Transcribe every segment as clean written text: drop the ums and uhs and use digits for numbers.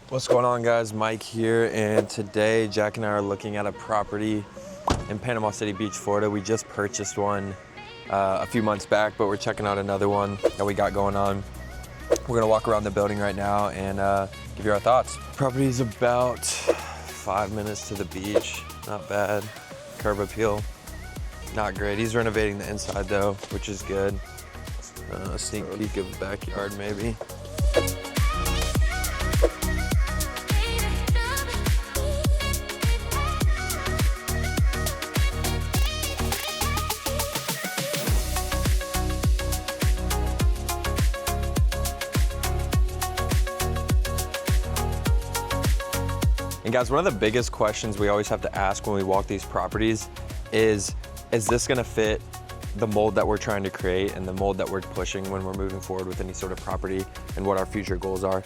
What's going on, guys? Mike here, and today Jack and I are looking at a property in Panama City Beach, Florida. We just purchased one a few months back, but we're checking out another one that we got going on. We're gonna walk around the building right now and give you our thoughts. Property is about 5 minutes to the beach. Not bad. Curb appeal, not great. He's renovating the inside though, which is good. A sneak peek of the backyard maybe. And guys, one of the biggest questions we always have to ask when we walk these properties is this gonna fit the mold that we're trying to create and the mold that we're pushing when we're moving forward with any sort of property and what our future goals are?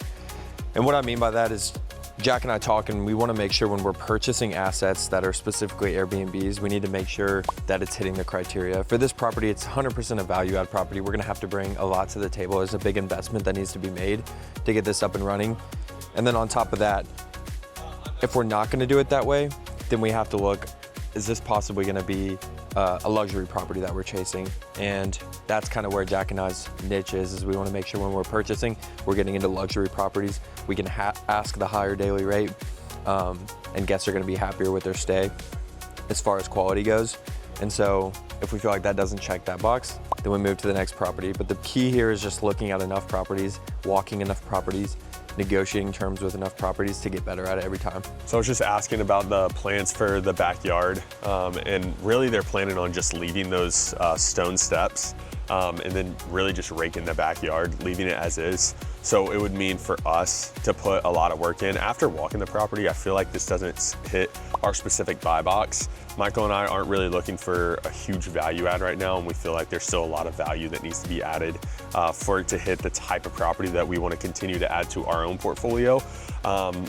And what I mean by that is Jack and I talk, and we wanna make sure when we're purchasing assets that are specifically Airbnbs, we need to make sure that it's hitting the criteria. For this property, it's 100% a value add property. We're gonna have to bring a lot to the table. There's a big investment that needs to be made to get this up and running. And then on top of that, if we're not gonna do it that way, then we have to look, is this possibly gonna be a luxury property that we're chasing? And that's kind of where Jack and I's niche is we wanna make sure when we're purchasing, we're getting into luxury properties. We can ask the higher daily rate, and guests are gonna be happier with their stay as far as quality goes. And so if we feel like that doesn't check that box, then we move to the next property. But the key here is just looking at enough properties, walking enough properties, negotiating terms with enough properties to get better at it every time. So I was just asking about the plans for the backyard, and really they're planning on just leaving those stone steps and then really just raking the backyard, leaving it as is. So it would mean for us to put a lot of work in. After walking the property, I feel like this doesn't hit our specific buy box. Michael and I aren't really looking for a huge value add right now, and we feel like there's still a lot of value that needs to be added for it to hit the type of property that we want to continue to add to our own portfolio.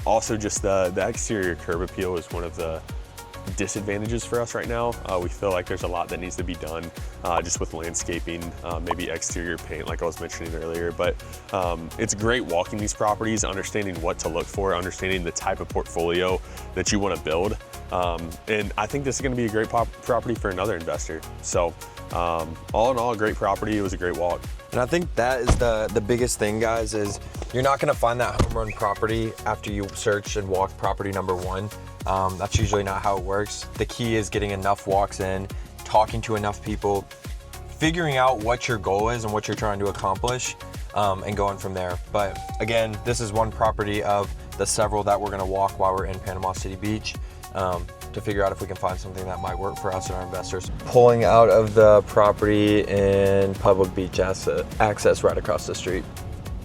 Also, just the exterior curb appeal is one of the disadvantages for us right now. We feel like there's a lot that needs to be done just with landscaping, maybe exterior paint like I was mentioning earlier, but it's great walking these properties, understanding what to look for, understanding the type of portfolio that you want to build. And I think this is going to be a great property for another investor. So all in all, a great property. It was a great walk. And I think that is the biggest thing, guys, is you're not gonna find that home run property after you search and walk property number one. That's usually not how it works. The key is getting enough walks in, talking to enough people, figuring out what your goal is and what you're trying to accomplish, and going from there. But again, this is one property of the several that we're gonna walk while we're in Panama City Beach, to figure out if we can find something that might work for us and our investors. Pulling out of the property and public beach access right across the street.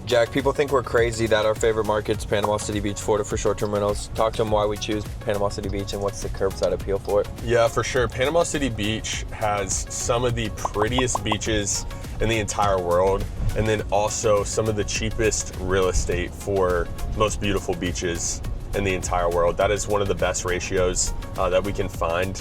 Jack, people think we're crazy that our favorite market's Panama City Beach, Florida for short-term rentals. Talk to them why we choose Panama City Beach and what's the curbside appeal for it. Yeah, for sure. Panama City Beach has some of the prettiest beaches in the entire world, and then also some of the cheapest real estate for most beautiful beaches in the entire world. That is one of the best ratios that we can find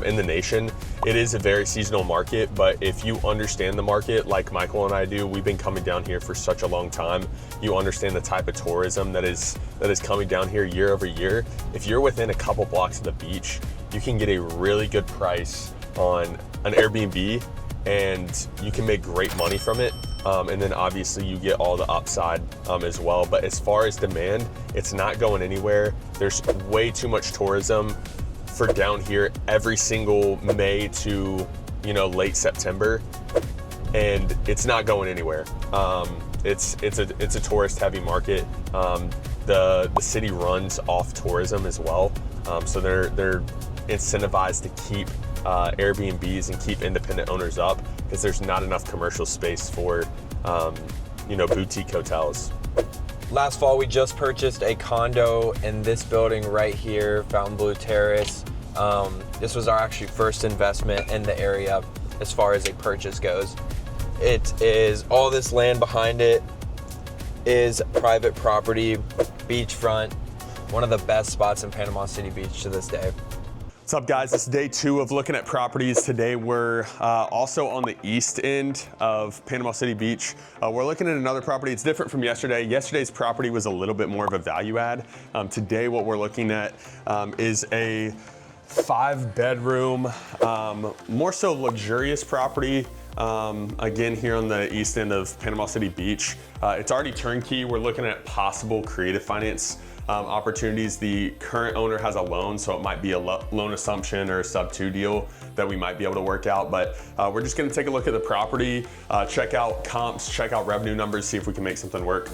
in the nation. It is a very seasonal market, but if you understand the market like Michael and I do, we've been coming down here for such a long time. You understand the type of tourism that is coming down here year over year. If you're within a couple blocks of the beach, you can get a really good price on an Airbnb and you can make great money from it. And then obviously you get all the upside as well. But as far as demand, it's not going anywhere. There's way too much tourism for down here every single May to late September, and it's not going anywhere. It's a tourist heavy market. The city runs off tourism as well, so they're incentivized to keep Airbnbs and keep independent owners up because there's not enough commercial space for boutique hotels. Last fall, we just purchased a condo in this building right here, Fontainebleau Terrace. This was our actually first investment in the area as far as a purchase goes. It is all this land behind it is private property, beachfront, one of the best spots in Panama City Beach to this day. What's up, guys? It's day 2 of looking at properties. Today we're also on the east end of Panama City Beach. We're looking at another property. It's different from yesterday. Yesterday's property was a little bit more of a value add. Today what we're looking at is a 5-bedroom, more so luxurious property. Again, here on the east end of Panama City Beach. It's already turnkey. We're looking at possible creative finance opportunities. The current owner has a loan, so it might be a loan assumption or a sub-2 deal that we might be able to work out. But we're just gonna take a look at the property, check out comps, check out revenue numbers, see if we can make something work.